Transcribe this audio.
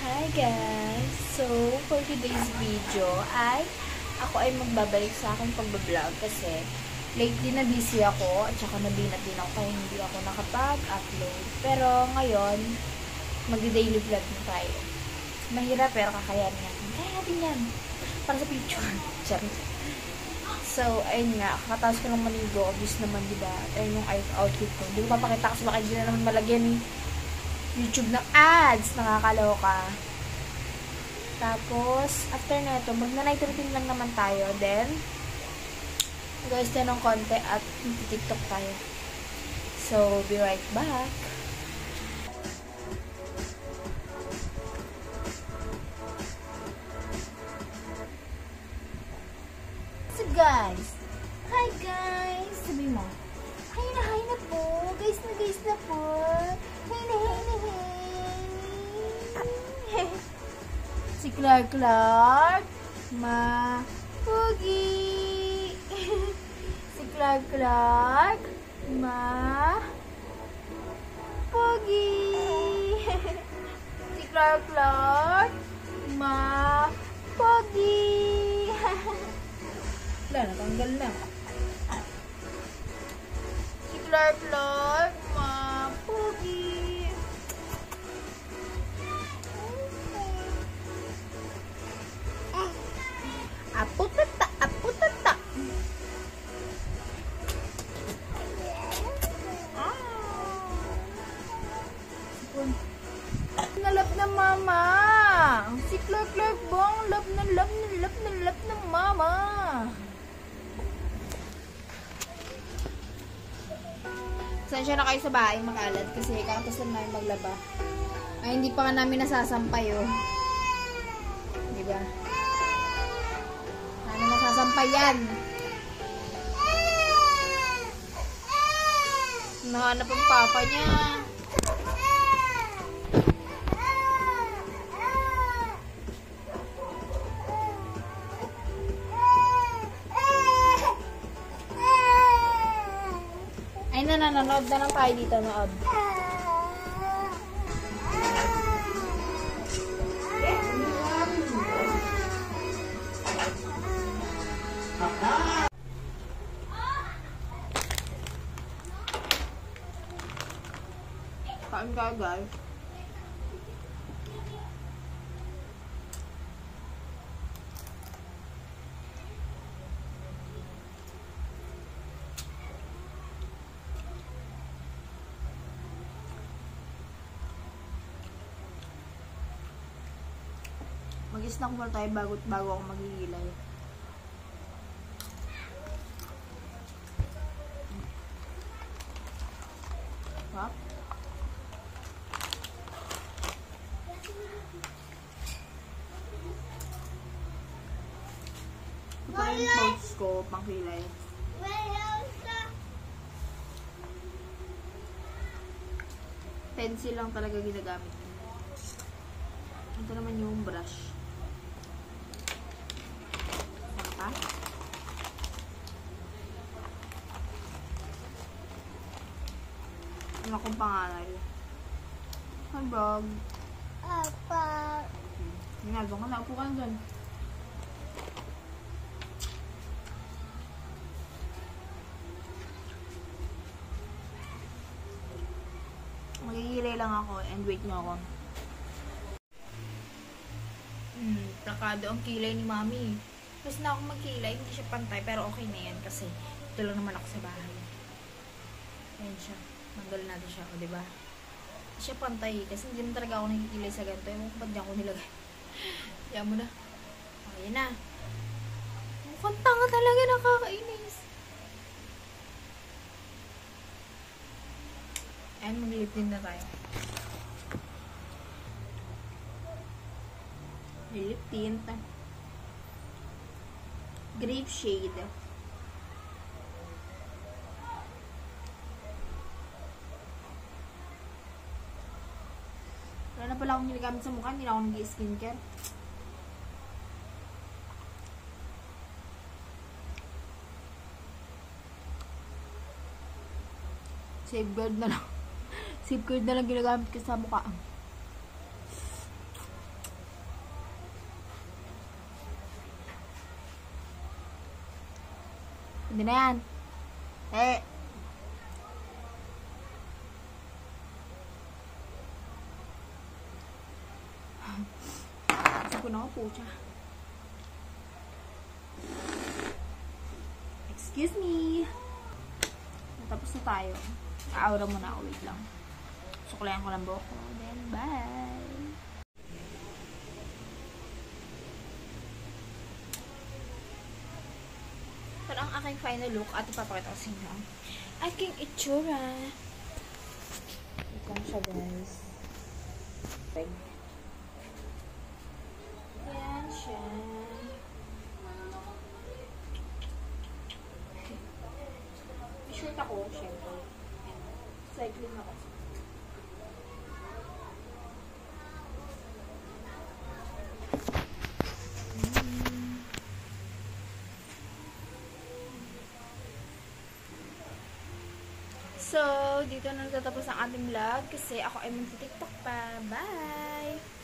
Hi guys! So, for today's video ako ay magbabalik sa aking pagbablog kasi lately na busy ako at saka nabinat din ako kaya hindi ako nakapag-upload. Pero ngayon, mag-daily vlog na tayo. Mahirap pero kakayanin natin. Kaya natin yan. Para sa picture. Charot. So, ayun nga. Kakataas ko lang maligo. Obvious naman, diba? Ayun yung outfit ko. Hindi ko papakita kasi baka hindi na naman malagyan YouTube ng ads. Nakakaloka. Tapos, after na ito, magna-night routine lang naman tayo. Then, guys, din ng konti at TikTok tayo. So, be right back. So, guys. Hi, guys. Sabi mo. Hi na po. Guys na po. Hi na. Si Clark, ma-pugi. Si Clark, ma-pugi. Si Clark, ma-pugi. Wala, natanggal na. Si Clark, ma-pugi. Aputata. Nalap na mama. Si Clark bang lap na mama. Sensya na kayo sa bahay makalat kasi kakatasan namin maglaba. Ay, hindi pa nga namin nasasampay oh. Diba? Sampayan. Nahanap ang papa niya. Ay, nanonood na lang tayo dito, nood. Kain tayo, guys. Mag-snack muna tayo bago ako magigilay. Hop. Ito na yung clothes ko, pang kilay. Pencil lang talaga ginagamit. Ito naman yung brush. Saka ano akong pangalan? Hi, vlog. Apa. Ginagawa ka na. Upo ka doon. Magigilay lang ako and wait nyo ako. Takado ang kilay ni mami. Mas na ako magkilay, hindi siya pantay, pero okay na yan kasi ito lang naman ako sa bahay. Ayan siya. Manggal natin siya, o diba? Hindi siya pantay kasi hindi naman talaga ako nagkikilay sa ganito. Ewan ko ba't niya ako nilagay. Yan mo na. O, yan na. Mukhang tanga talaga, nakakainis. Ayan, mag-lip din na tayo. Lip tint. Grape shade. Wala na pala akong ginagamit sa mukha. Hindi na ako nag-skincare. Safeguard na lang. Safeguard na lang ginagamit ko sa mukha. Hindi na yan. Eh. Kasi ko na po siya. Excuse me. Tapos na tayo. Aura muna ako. Wait lang. Suklayan ko lang buhok ko. Then, bye! Pero ang aking final look at ipapakita ko sa inyo ang aking itsura. Ito lang siya, guys. Yan siya. May shirt ako, syempre. Cycling ako. So, dito na natatapos ang ating vlog kasi ako ay mag-TikTok pa. Bye!